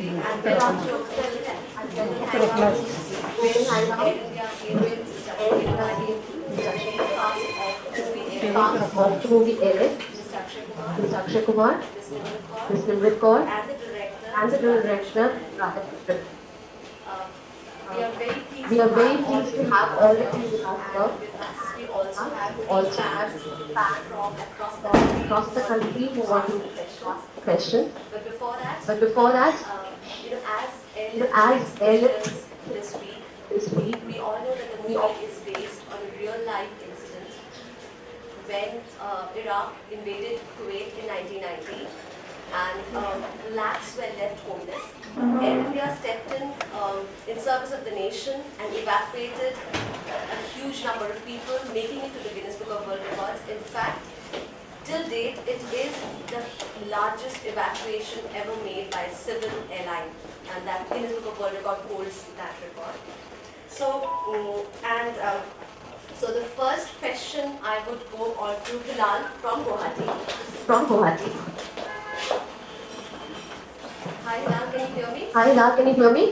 And then after of the movie Eric, Mr. Akshay Kumar, Ms. Nimrit Kaur, and the director, Radha. We are very pleased to have all of you with us here. we also have fans from from across the country who want to ask questions. But before that, But before that, as as airlift airlift this this week, we all know that the movie is based on a real life incident when Iraq invaded Kuwait in 1990 and lakhs were left homeless. Air India stepped in service of the nation and evacuated a huge number of people, making it to the Guinness Book of World Records. In fact, till date, it is the largest evacuation ever made by a civil airline, and that Guinness Book of World Record holds that record. So the first question I would go on to Hilal from Guwahati. from Guwahati. Hi Hilal, can you hear me? Hi, Hilal, can you hear me?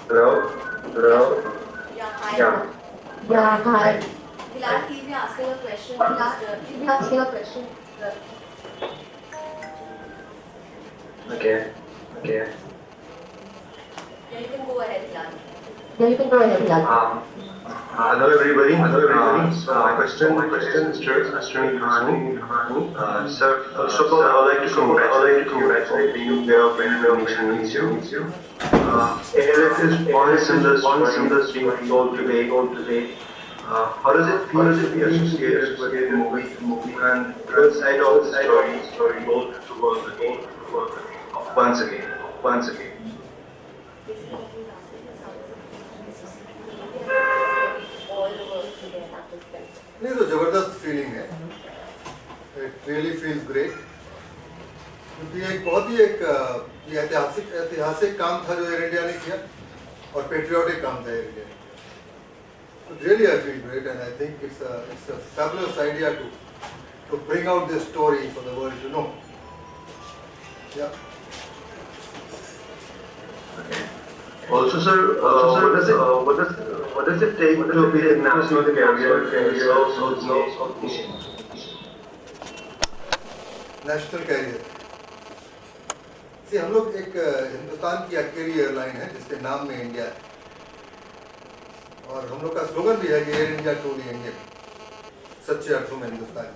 Hello? Hello? Yeah, hi. Yeah. Yeah, hi. Hilal, he'll be asking a question. Can you ask me a question? Okay. Okay. Yeah, you can go ahead, Hilal. Yeah, you can go ahead, Hilal. Hello everybody. So my question is Ashwini Kahani. Sir, first of all, I would like to congratulate you there when nation meets you. ALF is one similar stream told today. How does it feel to be associated with the movie and the side of the story told to work once again? नहीं तो जबरदस्त feeling है it really feels great क्योंकि एक बहुत ही ये ऐतिहासिक काम था जो एयर इंडिया ने किया और पेट्रियोटिक काम था एयर इंडिया ने किया तो really I feel great and I think it's a fabulous idea to bring out this story for the world to know yeah Also, sir, what does it take to be a national carrier so national carrier हम लोग एक हिंदुस्तान की अकेली airline है जिसके नाम में India है और हम लोग का स्लोगन भी है कि एयर इंडिया ट्रूली इंडियन सच्चे अर्थों में हिंदुस्तान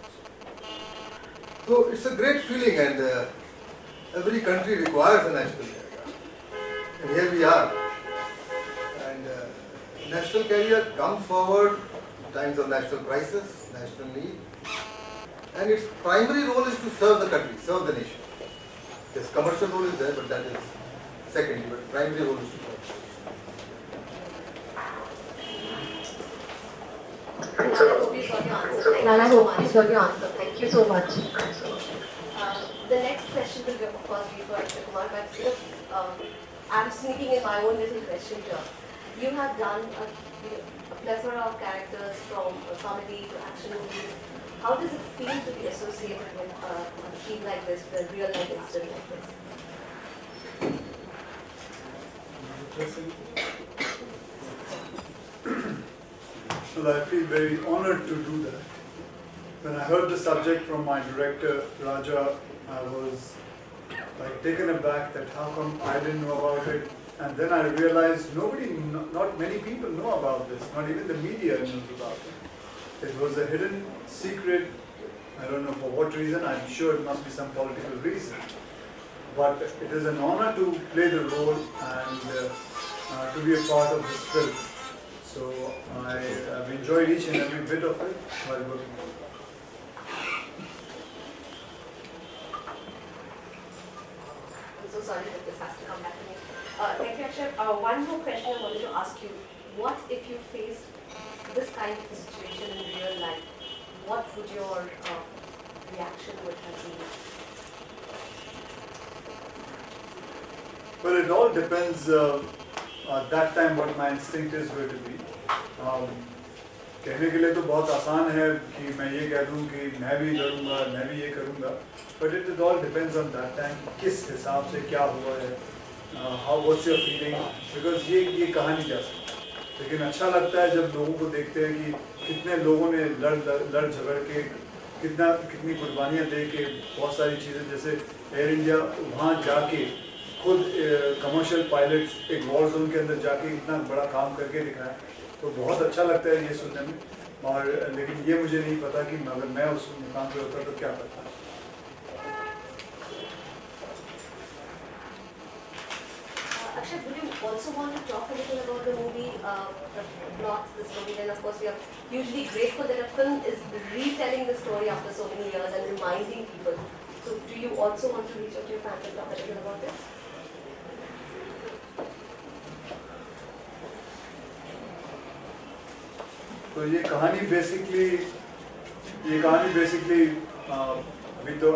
तो it's a great feeling and every country requires a national carrier and here we are and national carrier comes forward in times of national crisis, national need, and its primary role is to serve the country, serve the nation. Its commercial role is there, but that is secondary, but primary role is to serve. Hilal, I hope you got your answer. Hilal, I hope you got your answer. Thank you so much. The next question will, of course, be for Akshay Kumar, but I'm sneaking in my own little question here. You have done a plethora of characters from comedy to action movies. How does it feel to be associated with a theme like this, with a real life incident like this? Well, I feel very honored to do that. When I heard the subject from my director, Raja, I was like taken aback that how come I didn't know about it. And then I realized not many people know about this, not even the media knows about it. It was a hidden secret, I don't know for what reason, I'm sure it must be some political reason. But it is an honor to play the role and to be a part of this film. So I have enjoyed each and every bit of it while working on it. I'm so sorry that this has to come back to me. Thank you, Akshay. One more question I wanted to ask you. What if you faced this kind of a situation in real life? What would your reaction would have been? Well, it all depends at that time what my instinct is going to be. कहने के लिए तो बहुत आसान है कि मैं ये कह दूं कि मैं भी करूंगा, मैं भी ये करूंगा, but it all depends on that time, किस हिसाब से क्या हुआ है, how what's your feeling, because ये कहा नहीं जा सकता। लेकिन अच्छा लगता है जब लोगों को देखते हैं कि कितने लोगों ने लड़ झगड़ के, कितनी कुर्बानियाँ दे के बहुत सारी चीज़ें, जैसे एयर इंडिया वहाँ जाके खुद कमर्शियल पायलट्स एक वॉर जोन के अंदर जाके इतना बड़ा काम करके दिखाया, तो बहुत अच्छा लगता है ये सुनने में। और लेकिन ये मुझे नहीं पता कि अगर मैं उस मुकाम पे होता तो क्या करता। Akshay, would you also want to talk a little about the movie, not the story? Then of course we are usually grateful that a film is retelling the story after so many years and reminding people. So do you also want to reach out to your fans and talk a little about this? तो ये कहानी basically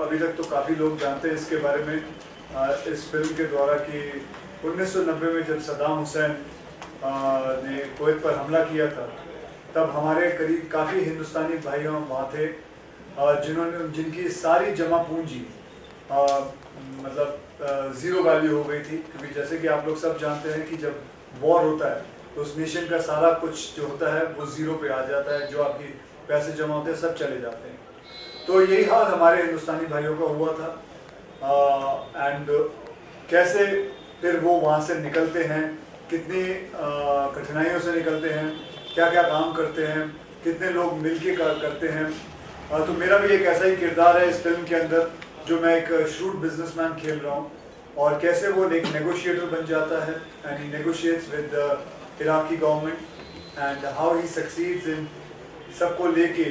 अभी तक तो काफ़ी लोग जानते हैं इसके बारे में, इस फिल्म के द्वारा कि 1990 में जब सद्दाम हुसैन ने कुवैत पर हमला किया था, तब हमारे करीब काफ़ी हिंदुस्तानी भाइयों वहाँ थे जिनकी सारी जमा पूंजी मतलब ज़ीरो वैल्यू हो गई थी, क्योंकि जैसे कि आप लोग सब जानते हैं कि जब वॉर होता है तो उस नेशन का सारा कुछ जो होता है वो ज़ीरो पे आ जाता है, जो आपकी पैसे जमा होते हैं सब चले जाते हैं। तो यही हाल हमारे हिंदुस्तानी भाइयों का हुआ था। एंड कैसे फिर वो वहाँ से निकलते हैं, कितनी कठिनाइयों से निकलते हैं, क्या क्या काम करते हैं, कितने लोग मिलके करते हैं। तो मेरा भी एक ऐसा ही किरदार है इस फिल्म के अंदर, जो मैं एक शूट बिजनेसमैन खेल रहा हूँ, और कैसे वो एक नेगोशिएटर बन जाता है and he negotiates with Iraqi government and how he succeeds इन सबको लेके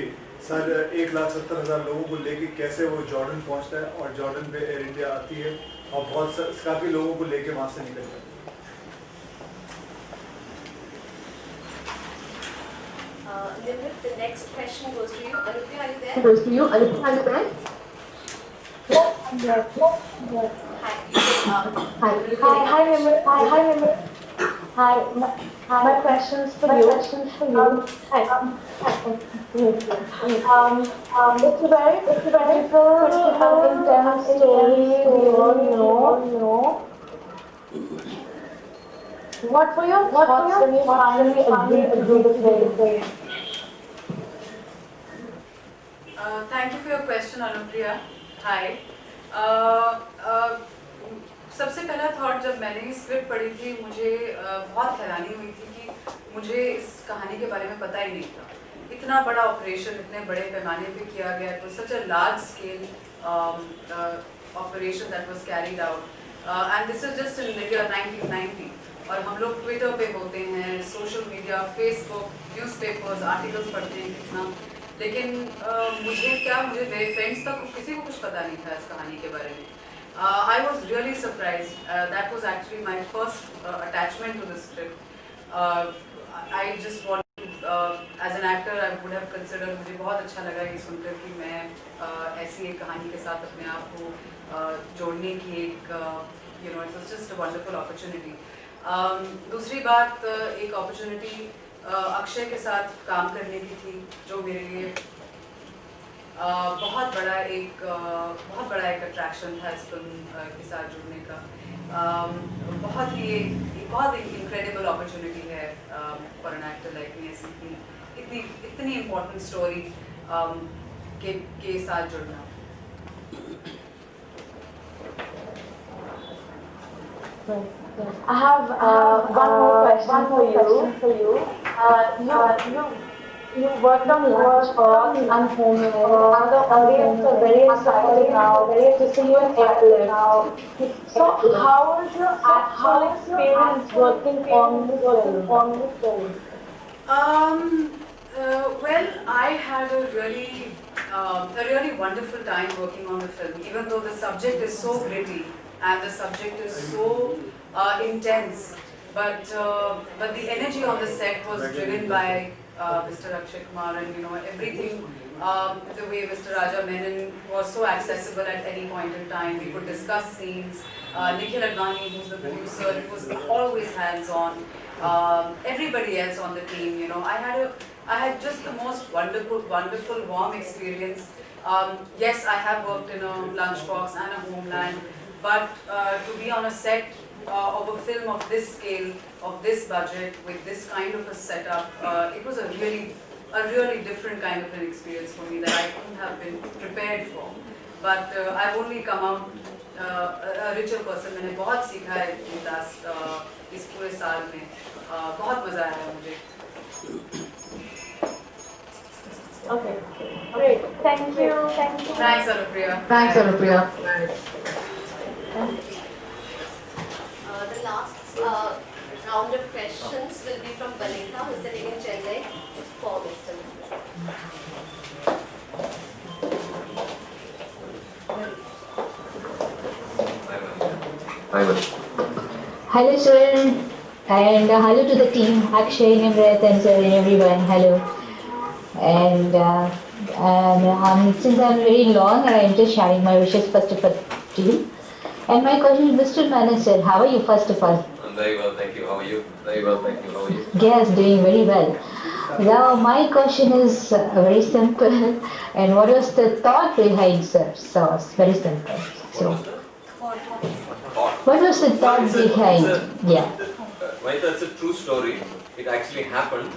1,70,000 लोगों को लेके कैसे वो जॉर्डन पहुंचता है, और जॉर्डन पे एयर इंडिया आती है और काफ़ी लोगों को लेके वहाँ से निकल जाती है। Nimrit, the next question goes to you. Anupriya, are you there? Goes to you. Anupriya, are you there? Hi. Hi. Hi, Nimrit. My questions for you. It's a very critical, intense story. You know. What were your thoughts when you finally agreed to do this? Thank you for your question, Anupriya. Hi. सबसे पहला thought जब मैंने ये script पढ़ी थी, मुझे बहुत हैरानी हुई थी कि मुझे इस कहानी के बारे में पता ही नहीं था। इतना बड़ा ऑपरेशन इतने बड़े पैमाने पे किया गया, तो such a large scale operation that was carried out and this is just in the year 1990। और हम लोग ट्विटर पे होते हैं, social media, Facebook, newspapers, articles पढ़ते हैं कितना, लेकिन मुझे मेरे फ्रेंड्स तक किसी को कुछ पता नहीं था इस कहानी के बारे में। I was really surprised. That was actually my first attachment to the script. I just wanted, as an actor, I would have considered, मुझे बहुत अच्छा लगा ये सुनकर कि मैं ऐसी एक कहानी के साथ अपने आप को जोड़ने की एक, it was just a wonderful opportunity. दूसरी बात, एक opportunity अक्षय के साथ काम करने की थी, जो मेरे लिए बहुत बड़ा एक अट्रैक्शन था इस फिल्म के साथ जुड़ने का। बहुत ही इनक्रेडिबल अपॉर्चुनिटी है for an actor like me, ऐसी इतनी इम्पोर्टेंट स्टोरी के साथ जुड़ना। I have one more question for you. You worked on Lunchbox and Homeland. The audience are very excited now to see you in Airlift. So how was your actual experience working on the film? Well, I had a really wonderful time working on the film, even though the subject is so gritty and the subject is so intense. But the energy on the set was driven by Mr. Akshay Kumar, and everything, the way Mr. Raja Menon was so accessible at any point in time. We could discuss scenes. Nikhil Advani, who's the producer, he was always hands-on. Everybody else on the team, I had I had just the most wonderful, warm experience. Yes, I have worked in a lunchbox and a homeland, but to be on a set of a film of this scale, of this budget, with this kind of a setup, it was a really different kind of an experience for me that I couldn't have been prepared for. But I've only come out a richer person. मैंने बहुत सीखा है दास इस पूरे साल में, बहुत मजा आया मुझे. Okay, great. Thank you. Thanks, Anupriya. Thanks, Anupriya. The last round of questions will be from Banita, who is sitting in Chennai, for Mr. Hello sir, and hello to the team, Akshay, Nimrat and sir and everyone, hello. And since I'm very long, I'm just sharing my wishes first of all to you. And my question is, Mr. Manan sir, how are you first of all? I'm very well, thank you. How are you? Very well, thank you. How are you? Yes, doing very well. Now my question is very simple. And what was the thought behind sir? So it's very simple. So what was the thought behind? Yeah. Vanita, it's a true story. It actually happened.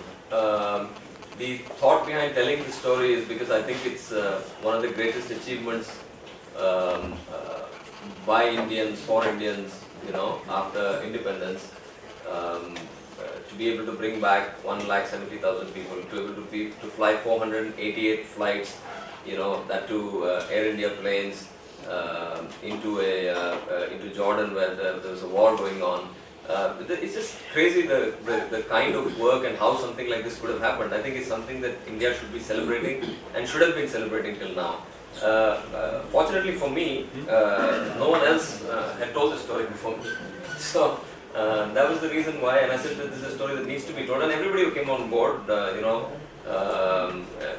The thought behind telling the story is because I think it's one of the greatest achievements by Indians, for Indians, you know, after independence. To be able to bring back 1,70,000 people, to be able to fly 488 flights, you know, that to Air India planes into Jordan where there was a war going on. It's just crazy the kind of work and how something like this could have happened. I think it's something that India should be celebrating and should have been celebrating till now. Fortunately for me, no one else had told the story before me. So that was the reason why, and I said that this is a story that needs to be told, and everybody who came on board, you know,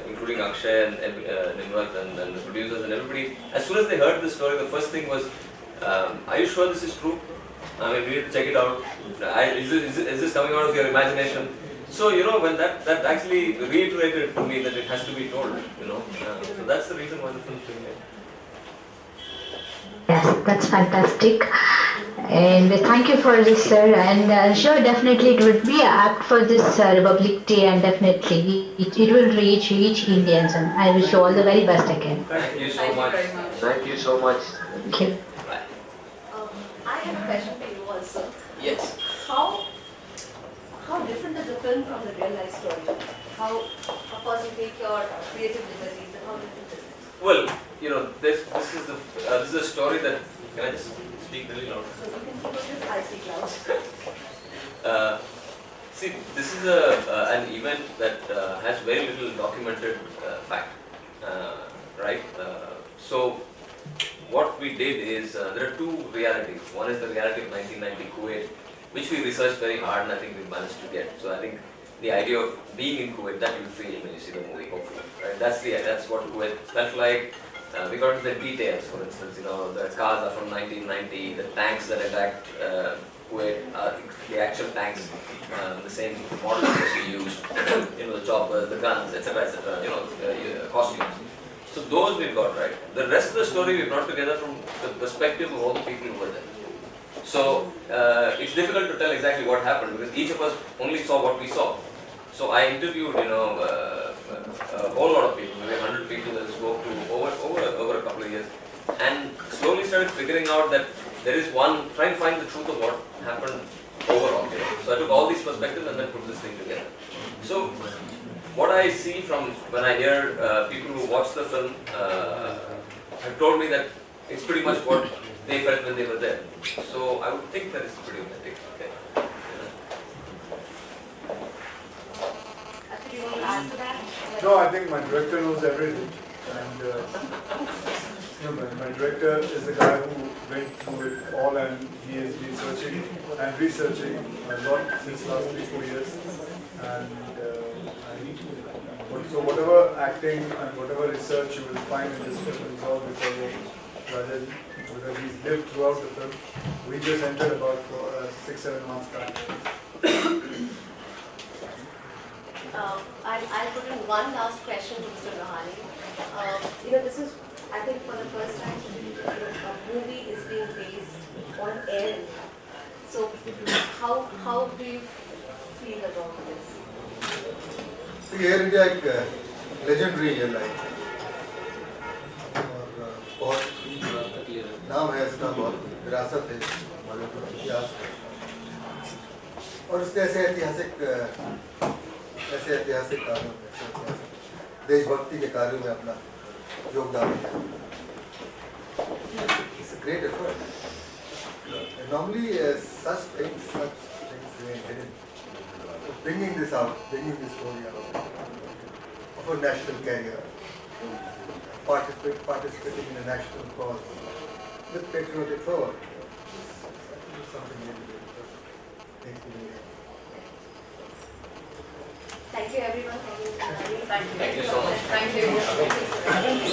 including Akshay and Nimrat and the producers and everybody, as soon as they heard the story, the first thing was, are you sure this is true? I mean, we need to check it out. Is this coming out of your imagination? So, you know, when that actually reiterated to me that it has to be told, you know. So that's the reason why the film came made. Yes, that's fantastic. And thank you for this, sir. And sure, definitely it would be an act for this Republic Day, and definitely it will reach Indians. And I wish you all the very best again. Thank you so Thank you much. very much. Thank you so much. Thank you. I have a question for you also. Yes. How different is the film from the real life story? How, of course, you take your creative liberties, but how different is it? Well, you know, this is a story that, can I just speak really loud? So you can keep this I speak loud. See, this is an event that has very little documented fact, right? So what we did is, there are two realities. One is the reality of 1990 Kuwait, which we researched very hard, and I think we managed to get. So I think the idea of being in Kuwait, that you'll feel when you see the movie, hopefully. Right? That's what Kuwait felt like. We got into the details, for instance, you know, the cars are from 1990, the tanks that attacked Kuwait are the actual tanks, the same models that we used, you know, the choppers, the guns, etc., you know, costumes. So those we've got right. The rest of the story we brought together from the perspective of all the people who were there. So it's difficult to tell exactly what happened because each of us only saw what we saw. So I interviewed, you know, a whole lot of people, maybe 100 people that I spoke to over a couple of years, and slowly started figuring out that there is one, trying to find the truth of what happened overall. You know? So I took all these perspectives and then put this thing together. So what I see from when I hear people who watch the film have told me that it's pretty much what they felt when they were there. So I would think that it's pretty authentic. Okay. Actually, you want to add to that? No, I think my director knows everything, and you know, my director is the guy who went through it all, and he has been searching and researching a lot since last 3-4 years. And so whatever acting and whatever research you will find in this film is all because of Rajaji, because he's lived throughout the film. We just entered about 6-7 months back. I'll put in one last question to Mr. Rahani. This is, I think, for the first time, a movie is being based on Air India. So, how do you feel about this? Air India एक legendary airline है और बहुत नाम है इसका, बहुत विरासत है, इतिहास है और उसके ऐसे ऐतिहासिक कार्यों में, देशभक्ति के कार्यों में अपना योगदान दिया. It's a great effort. Normally such things remain hidden. Bringing this out, bringing this story out of a national career, participating in a national cause with patriotic fervor. It's something really good. Thank you. Thank you, everyone. Thank you. Thank you. Thank you so much. Thank you.